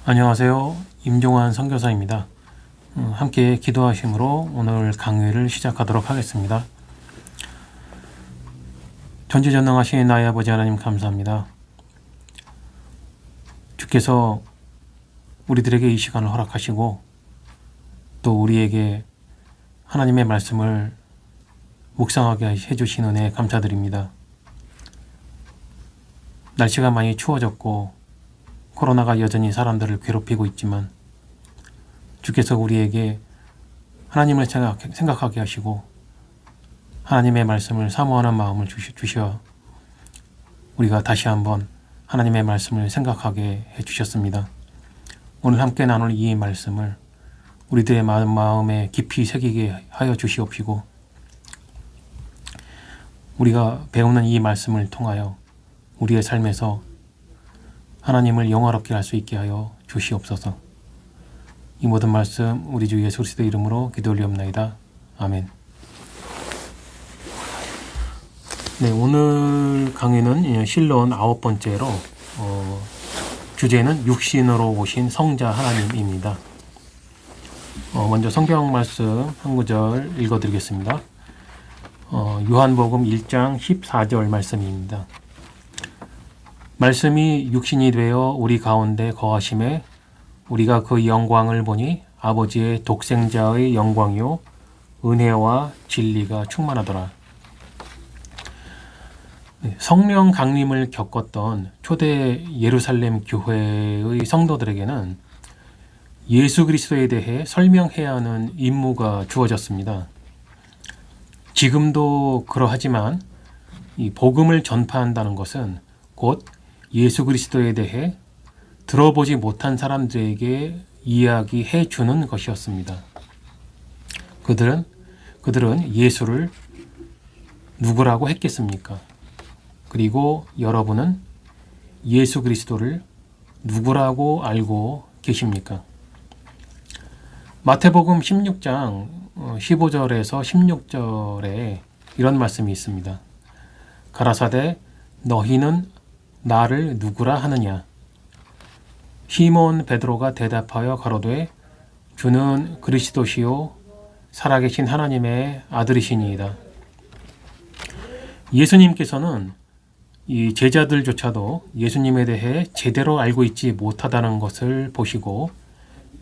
안녕하세요. 임종환 선교사입니다. 함께 기도하심으로 오늘 강의를 시작하도록 하겠습니다. 전지전능하신 나의 아버지 하나님 감사합니다. 주께서 우리들에게 이 시간을 허락하시고 또 우리에게 하나님의 말씀을 묵상하게 해주신 은혜에 감사드립니다. 날씨가 많이 추워졌고 코로나가 여전히 사람들을 괴롭히고 있지만 주께서 우리에게 하나님을 생각하게 하시고 하나님의 말씀을 사모하는 마음을 주셔 우리가 다시 한번 하나님의 말씀을 생각하게 해주셨습니다. 오늘 함께 나눌 이 말씀을 우리들의 마음에 깊이 새기게 하여 주시옵시고 우리가 배우는 이 말씀을 통하여 우리의 삶에서 하나님을 영화롭게 할 수 있게 하여 주시옵소서. 이 모든 말씀 우리 주 예수 그리스도의 이름으로 기도 올리옵나이다. 아멘. 네, 오늘 강의는 실론 9번째로 주제는 육신으로 오신 성자 하나님입니다. 먼저 성경 말씀 한 구절 읽어드리겠습니다. 요한복음 1장 14절 말씀입니다. 말씀이 육신이 되어 우리 가운데 거하심에 우리가 그 영광을 보니 아버지의 독생자의 영광이요 은혜와 진리가 충만하더라. 성령 강림을 겪었던 초대 예루살렘 교회의 성도들에게는 예수 그리스도에 대해 설명해야 하는 임무가 주어졌습니다. 지금도 그러하지만 이 복음을 전파한다는 것은 곧 예수 그리스도에 대해 들어보지 못한 사람들에게 이야기해 주는 것이었습니다. 그들은 예수를 누구라고 했겠습니까? 그리고 여러분은 예수 그리스도를 누구라고 알고 계십니까? 마태복음 16장 15절에서 16절에 이런 말씀이 있습니다. 가라사대 너희는 나를 누구라 하느냐? 시몬 베드로가 대답하여 가로되 주는 그리스도시요 살아계신 하나님의 아들이시니이다. 예수님께서는 이 제자들조차도 예수님에 대해 제대로 알고 있지 못하다는 것을 보시고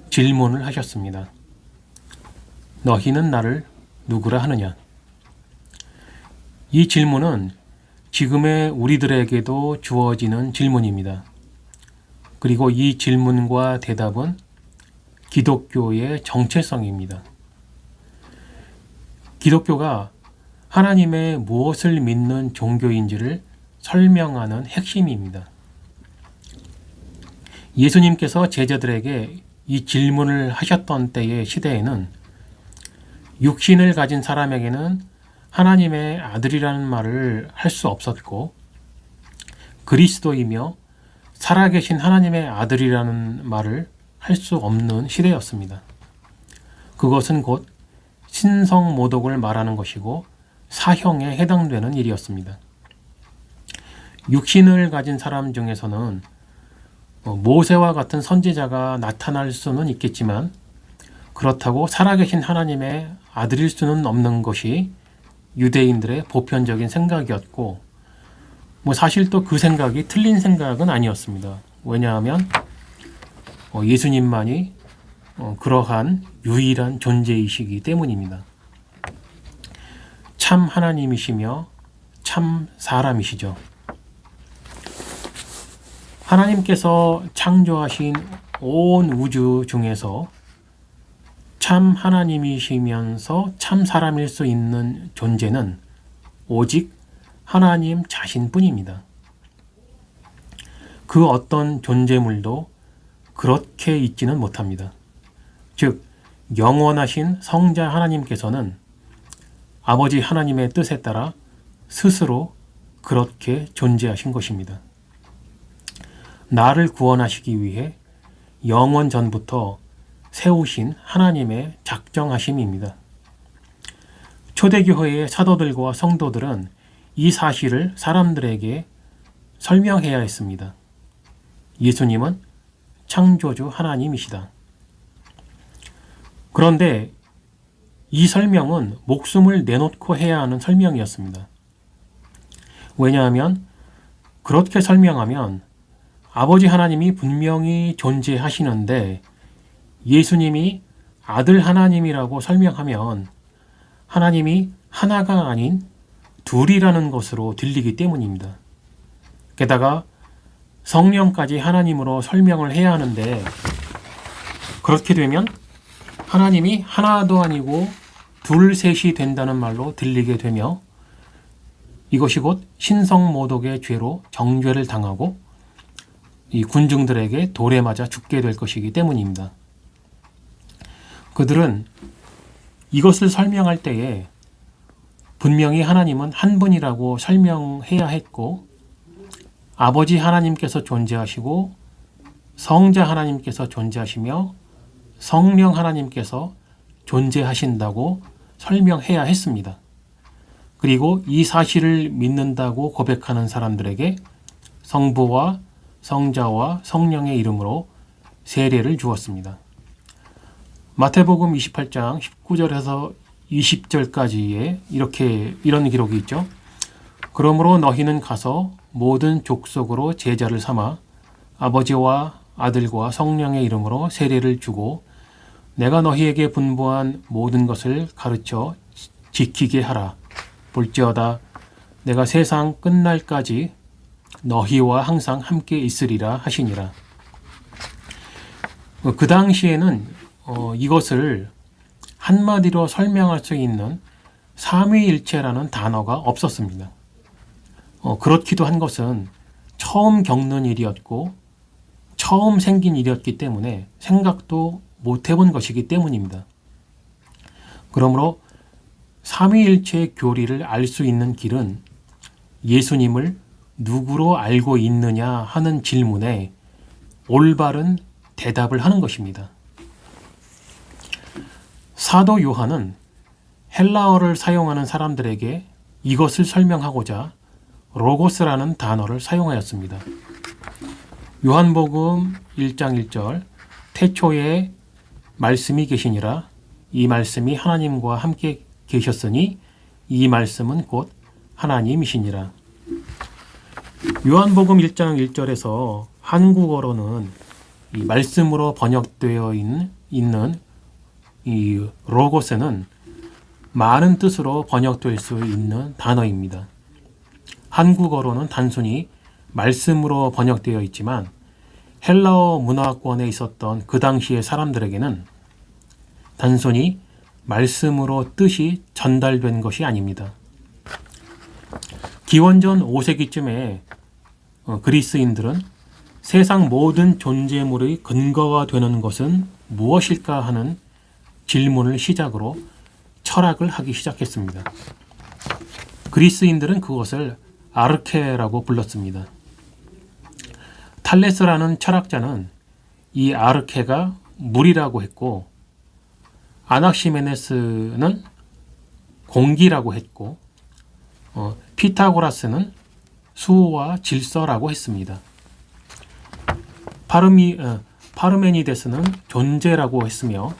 질문을 하셨습니다. 너희는 나를 누구라 하느냐? 이 질문은 지금의 우리들에게도 주어지는 질문입니다. 그리고 이 질문과 대답은 기독교의 정체성입니다. 기독교가 하나님의 무엇을 믿는 종교인지를 설명하는 핵심입니다. 예수님께서 제자들에게 이 질문을 하셨던 때의 시대에는 육신을 가진 사람에게는 하나님의 아들이라는 말을 할 수 없었고 그리스도이며 살아계신 하나님의 아들이라는 말을 할 수 없는 시대였습니다. 그것은 곧 신성모독을 말하는 것이고 사형에 해당되는 일이었습니다. 육신을 가진 사람 중에서는 모세와 같은 선지자가 나타날 수는 있겠지만 그렇다고 살아계신 하나님의 아들일 수는 없는 것이 유대인들의 보편적인 생각이었고 사실 또 그 생각이 틀린 생각은 아니었습니다. 왜냐하면 예수님만이 그러한 유일한 존재이시기 때문입니다. 참 하나님이시며 참 사람이시죠. 하나님께서 창조하신 온 우주 중에서 참 하나님이시면서 참 사람일 수 있는 존재는 오직 하나님 자신뿐입니다. 그 어떤 존재물도 그렇게 있지는 못합니다. 즉, 영원하신 성자 하나님께서는 아버지 하나님의 뜻에 따라 스스로 그렇게 존재하신 것입니다. 나를 구원하시기 위해 영원 전부터 세우신 하나님의 작정하심입니다. 초대교회의 사도들과 성도들은 이 사실을 사람들에게 설명해야 했습니다. 예수님은 창조주 하나님이시다. 그런데 이 설명은 목숨을 내놓고 해야 하는 설명이었습니다. 왜냐하면 그렇게 설명하면 아버지 하나님이 분명히 존재하시는데 예수님이 아들 하나님이라고 설명하면 하나님이 하나가 아닌 둘이라는 것으로 들리기 때문입니다. 게다가 성령까지 하나님으로 설명을 해야 하는데 그렇게 되면 하나님이 하나도 아니고 둘, 셋이 된다는 말로 들리게 되며 이것이 곧 신성모독의 죄로 정죄를 당하고 이 군중들에게 돌에 맞아 죽게 될 것이기 때문입니다. 그들은 이것을 설명할 때에 분명히 하나님은 한 분이라고 설명해야 했고 아버지 하나님께서 존재하시고 성자 하나님께서 존재하시며 성령 하나님께서 존재하신다고 설명해야 했습니다. 그리고 이 사실을 믿는다고 고백하는 사람들에게 성부와 성자와 성령의 이름으로 세례를 주었습니다. 마태복음 28장 19절에서 20절까지에 이런 기록이 있죠. 그러므로 너희는 가서 모든 족속으로 제자를 삼아 아버지와 아들과 성령의 이름으로 세례를 주고 내가 너희에게 분부한 모든 것을 가르쳐 지키게 하라. 볼지어다 내가 세상 끝날까지 너희와 항상 함께 있으리라 하시니라. 그 당시에는 이것을 한마디로 설명할 수 있는 삼위일체라는 단어가 없었습니다. 그렇기도 한 것은 처음 겪는 일이었고 처음 생긴 일이었기 때문에 생각도 못 해본 것이기 때문입니다. 그러므로 삼위일체의 교리를 알 수 있는 길은 예수님을 누구로 알고 있느냐 하는 질문에 올바른 대답을 하는 것입니다. 사도 요한은 헬라어를 사용하는 사람들에게 이것을 설명하고자 로고스라는 단어를 사용하였습니다. 요한복음 1장 1절 태초에 말씀이 계시니라 이 말씀이 하나님과 함께 계셨으니 이 말씀은 곧 하나님이시니라. 요한복음 1장 1절에서 한국어로는 이 말씀으로 번역되어 있는 이 로고스는 많은 뜻으로 번역될 수 있는 단어입니다. 한국어로는 단순히 말씀으로 번역되어 있지만 헬라어 문화권에 있었던 그 당시의 사람들에게는 단순히 말씀으로 뜻이 전달된 것이 아닙니다. 기원전 5세기쯤에 그리스인들은 세상 모든 존재물의 근거가 되는 것은 무엇일까 하는 질문을 시작으로 철학을 하기 시작했습니다. 그리스인들은 그것을 아르케라고 불렀습니다. 탈레스라는 철학자는 이 아르케가 물이라고 했고 아낙시메네스는 공기라고 했고 피타고라스는 수와 질서라고 했습니다. 파르메니데스는 존재라고 했으며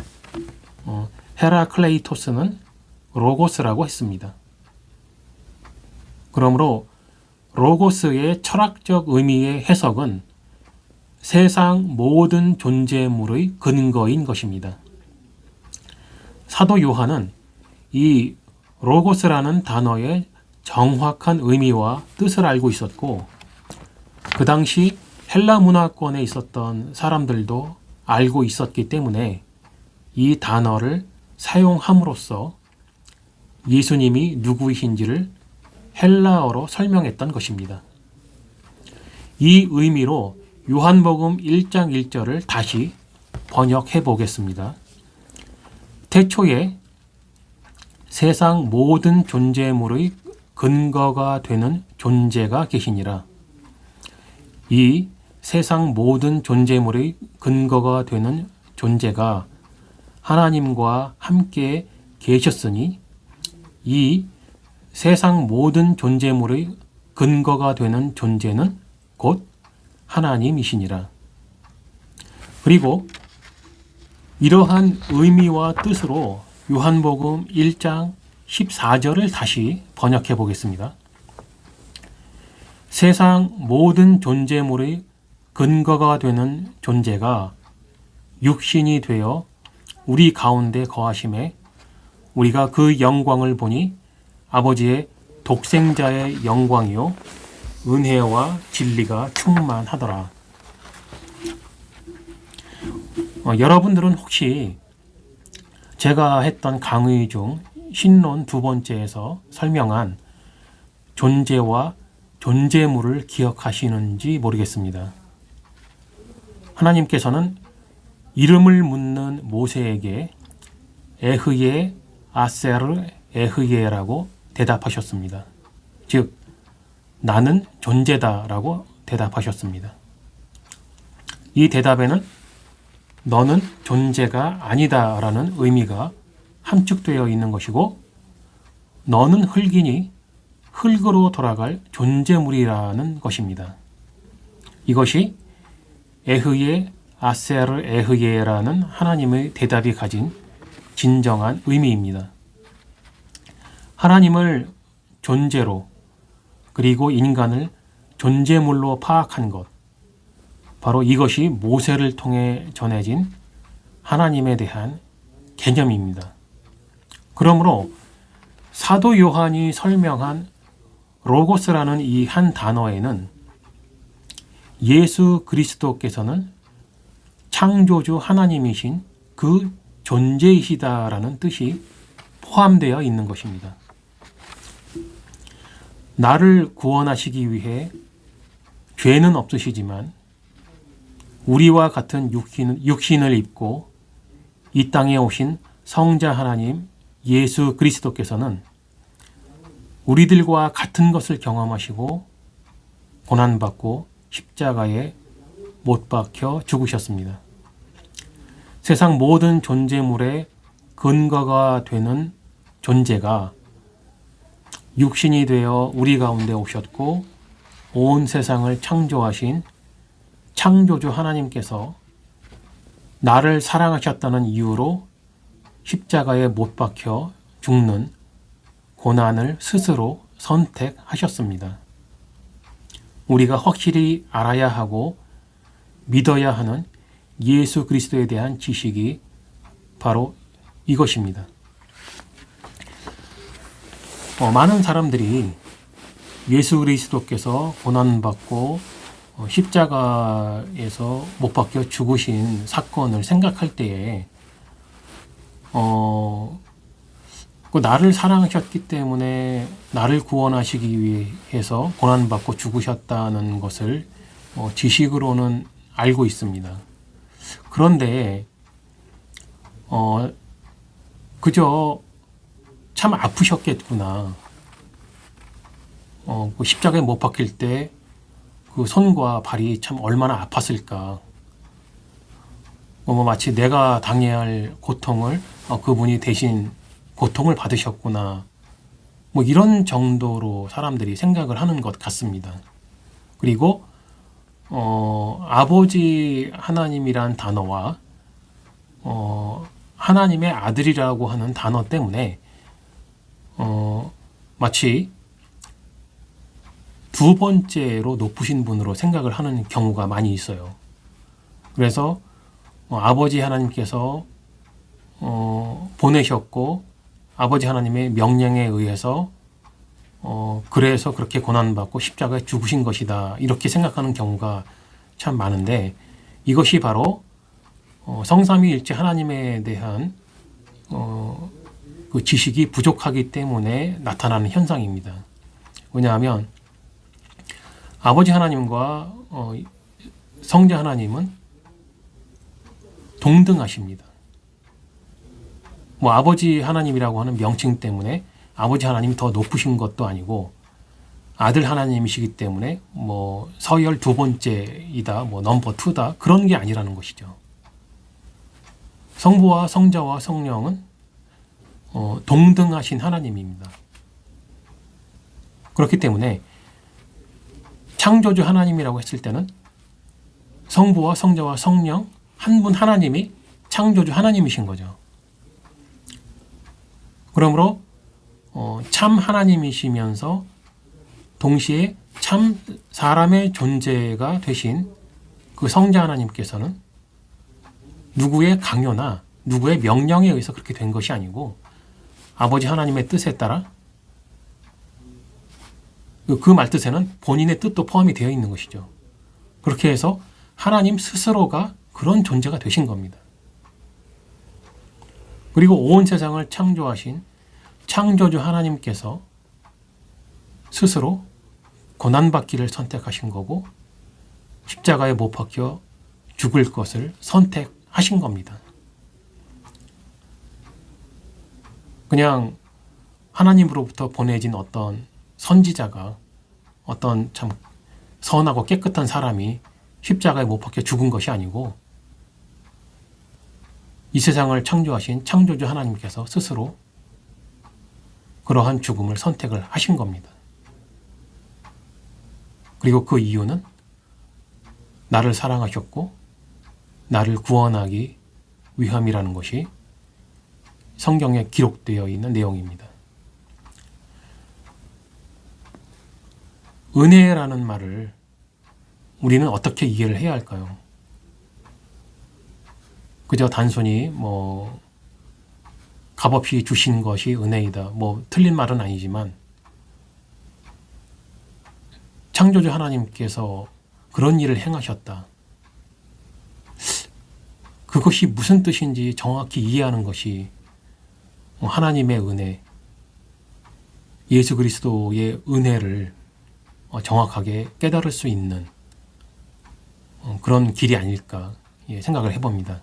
헤라클레이토스는 로고스라고 했습니다. 그러므로 로고스의 철학적 의미의 해석은 세상 모든 존재물의 근거인 것입니다. 사도 요한은 이 로고스라는 단어의 정확한 의미와 뜻을 알고 있었고 그 당시 헬라 문화권에 있었던 사람들도 알고 있었기 때문에 이 단어를 사용함으로써 예수님이 누구이신지를 헬라어로 설명했던 것입니다. 이 의미로 요한복음 1장 1절을 다시 번역해 보겠습니다. 태초에 세상 모든 존재물의 근거가 되는 존재가 계시니라. 이 세상 모든 존재물의 근거가 되는 존재가 하나님과 함께 계셨으니 이 세상 모든 존재물의 근거가 되는 존재는 곧 하나님이시니라. 그리고 이러한 의미와 뜻으로 요한복음 1장 14절을 다시 번역해 보겠습니다. 세상 모든 존재물의 근거가 되는 존재가 육신이 되어 우리 가운데 거하심에 우리가 그 영광을 보니 아버지의 독생자의 영광이요 은혜와 진리가 충만하더라. 여러분들은 혹시 제가 했던 강의 중 신론 두 번째에서 설명한 존재와 존재물을 기억하시는지 모르겠습니다. 하나님께서는 이름을 묻는 모세에게 에흐예 아세르 에흐예라고 대답하셨습니다. 즉 나는 존재다라고 대답하셨습니다. 이 대답에는 너는 존재가 아니다라는 의미가 함축되어 있는 것이고 너는 흙이니 흙으로 돌아갈 존재물이라는 것입니다. 이것이 에흐예 아세르 에흐예라는 하나님의 대답이 가진 진정한 의미입니다. 하나님을 존재로 그리고 인간을 존재물로 파악한 것, 바로 이것이 모세를 통해 전해진 하나님에 대한 개념입니다. 그러므로 사도 요한이 설명한 로고스라는 이 한 단어에는 예수 그리스도께서는 창조주 하나님이신 그 존재이시다라는 뜻이 포함되어 있는 것입니다. 나를 구원하시기 위해 죄는 없으시지만 우리와 같은 육신을 입고 이 땅에 오신 성자 하나님 예수 그리스도께서는 우리들과 같은 것을 경험하시고 고난받고 십자가에 못 박혀 죽으셨습니다. 세상 모든 존재물의 근거가 되는 존재가 육신이 되어 우리 가운데 오셨고 온 세상을 창조하신 창조주 하나님께서 나를 사랑하셨다는 이유로 십자가에 못 박혀 죽는 고난을 스스로 선택하셨습니다. 우리가 확실히 알아야 하고 믿어야 하는 예수 그리스도에 대한 지식이 바로 이것입니다. 많은 사람들이 예수 그리스도께서 고난받고 십자가에서 못 박혀 죽으신 사건을 생각할 때에 나를 사랑하셨기 때문에 나를 구원하시기 위해서 고난받고 죽으셨다는 것을 지식으로는 알고 있습니다. 그런데 그저 참 아프셨겠구나. 그 십자가에 못 박힐 때 그 손과 발이 참 얼마나 아팠을까. 마치 내가 당해야 할 고통을 그분이 대신 고통을 받으셨구나. 이런 정도로 사람들이 생각을 하는 것 같습니다. 그리고 아버지 하나님이란 단어와 하나님의 아들이라고 하는 단어 때문에 마치 두 번째로 높으신 분으로 생각을 하는 경우가 많이 있어요. 그래서 아버지 하나님께서 보내셨고 아버지 하나님의 명령에 의해서 그래서 그렇게 고난받고 십자가에 죽으신 것이다 이렇게 생각하는 경우가 참 많은데 이것이 바로 성삼위일체 하나님에 대한 그 지식이 부족하기 때문에 나타나는 현상입니다. 왜냐하면 아버지 하나님과 성자 하나님은 동등하십니다. 아버지 하나님이라고 하는 명칭 때문에 아버지 하나님이 더 높으신 것도 아니고 아들 하나님이시기 때문에 서열 두 번째이다, 넘버 투다 그런 게 아니라는 것이죠. 성부와 성자와 성령은 동등하신 하나님입니다. 그렇기 때문에 창조주 하나님이라고 했을 때는 성부와 성자와 성령 한 분 하나님이 창조주 하나님이신 거죠. 그러므로 참 하나님이시면서 동시에 참 사람의 존재가 되신 그 성자 하나님께서는 누구의 강요나 누구의 명령에 의해서 그렇게 된 것이 아니고 아버지 하나님의 뜻에 따라 그 말뜻에는 본인의 뜻도 포함이 되어 있는 것이죠. 그렇게 해서 하나님 스스로가 그런 존재가 되신 겁니다. 그리고 온 세상을 창조하신 창조주 하나님께서 스스로 고난받기를 선택하신 거고 십자가에 못 박혀 죽을 것을 선택하신 겁니다. 그냥 하나님으로부터 보내진 어떤 선지자가 어떤 참 선하고 깨끗한 사람이 십자가에 못 박혀 죽은 것이 아니고 이 세상을 창조하신 창조주 하나님께서 스스로 그러한 죽음을 선택을 하신 겁니다. 그리고 그 이유는 나를 사랑하셨고 나를 구원하기 위함이라는 것이 성경에 기록되어 있는 내용입니다. 은혜라는 말을 우리는 어떻게 이해를 해야 할까요? 그저 단순히 값없이 주신 것이 은혜이다. 틀린 말은 아니지만 창조주 하나님께서 그런 일을 행하셨다. 그것이 무슨 뜻인지 정확히 이해하는 것이 하나님의 은혜, 예수 그리스도의 은혜를 정확하게 깨달을 수 있는 그런 길이 아닐까 생각을 해봅니다.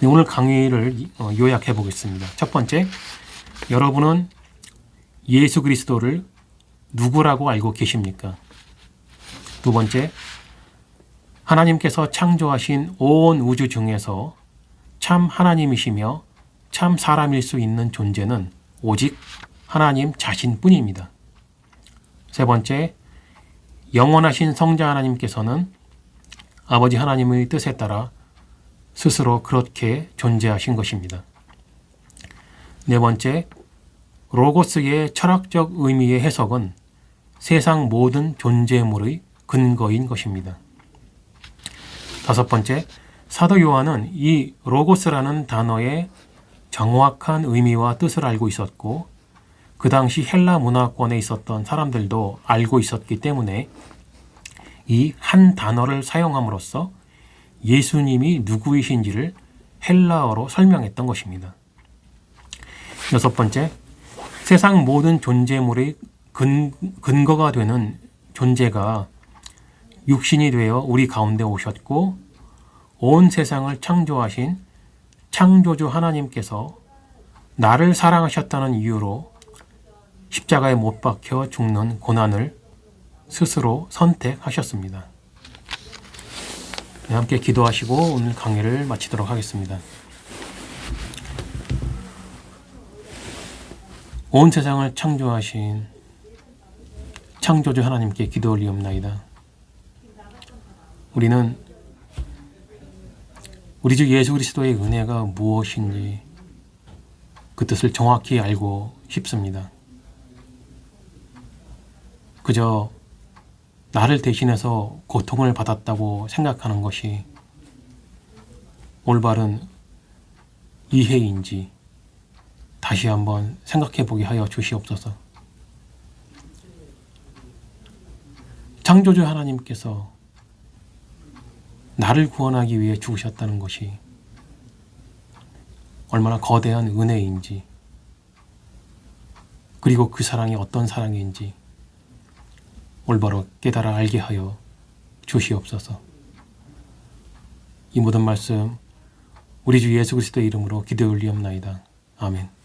오늘 강의를 요약해 보겠습니다. 첫 번째, 여러분은 예수 그리스도를 누구라고 알고 계십니까? 두 번째, 하나님께서 창조하신 온 우주 중에서 참 하나님이시며 참 사람일 수 있는 존재는 오직 하나님 자신뿐입니다. 세 번째, 영원하신 성자 하나님께서는 아버지 하나님의 뜻에 따라 스스로 그렇게 존재하신 것입니다. 네 번째, 로고스의 철학적 의미의 해석은 세상 모든 존재물의 근거인 것입니다. 다섯 번째, 사도 요한은 이 로고스라는 단어의 정확한 의미와 뜻을 알고 있었고 그 당시 헬라 문화권에 있었던 사람들도 알고 있었기 때문에 이 한 단어를 사용함으로써 예수님이 누구이신지를 헬라어로 설명했던 것입니다. 여섯 번째, 세상 모든 존재물의 근거가 되는 존재가 육신이 되어 우리 가운데 오셨고 온 세상을 창조하신 창조주 하나님께서 나를 사랑하셨다는 이유로 십자가에 못 박혀 죽는 고난을 스스로 선택하셨습니다. 네, 함께 기도하시고 오늘 강의를 마치도록 하겠습니다. 온 세상을 창조하신 창조주 하나님께 기도 올리옵나이다. 우리는 우리 주 예수 그리스도의 은혜가 무엇인지 그 뜻을 정확히 알고 싶습니다. 그저 나를 대신해서 고통을 받았다고 생각하는 것이 올바른 이해인지 다시 한번 생각해 보게 하여 주시옵소서. 창조주 하나님께서 나를 구원하기 위해 죽으셨다는 것이 얼마나 거대한 은혜인지, 그리고 그 사랑이 어떤 사랑인지 올바로 깨달아 알게 하여 주시옵소서. 이 모든 말씀 우리 주 예수 그리스도의 이름으로 기도 올리옵나이다. 아멘.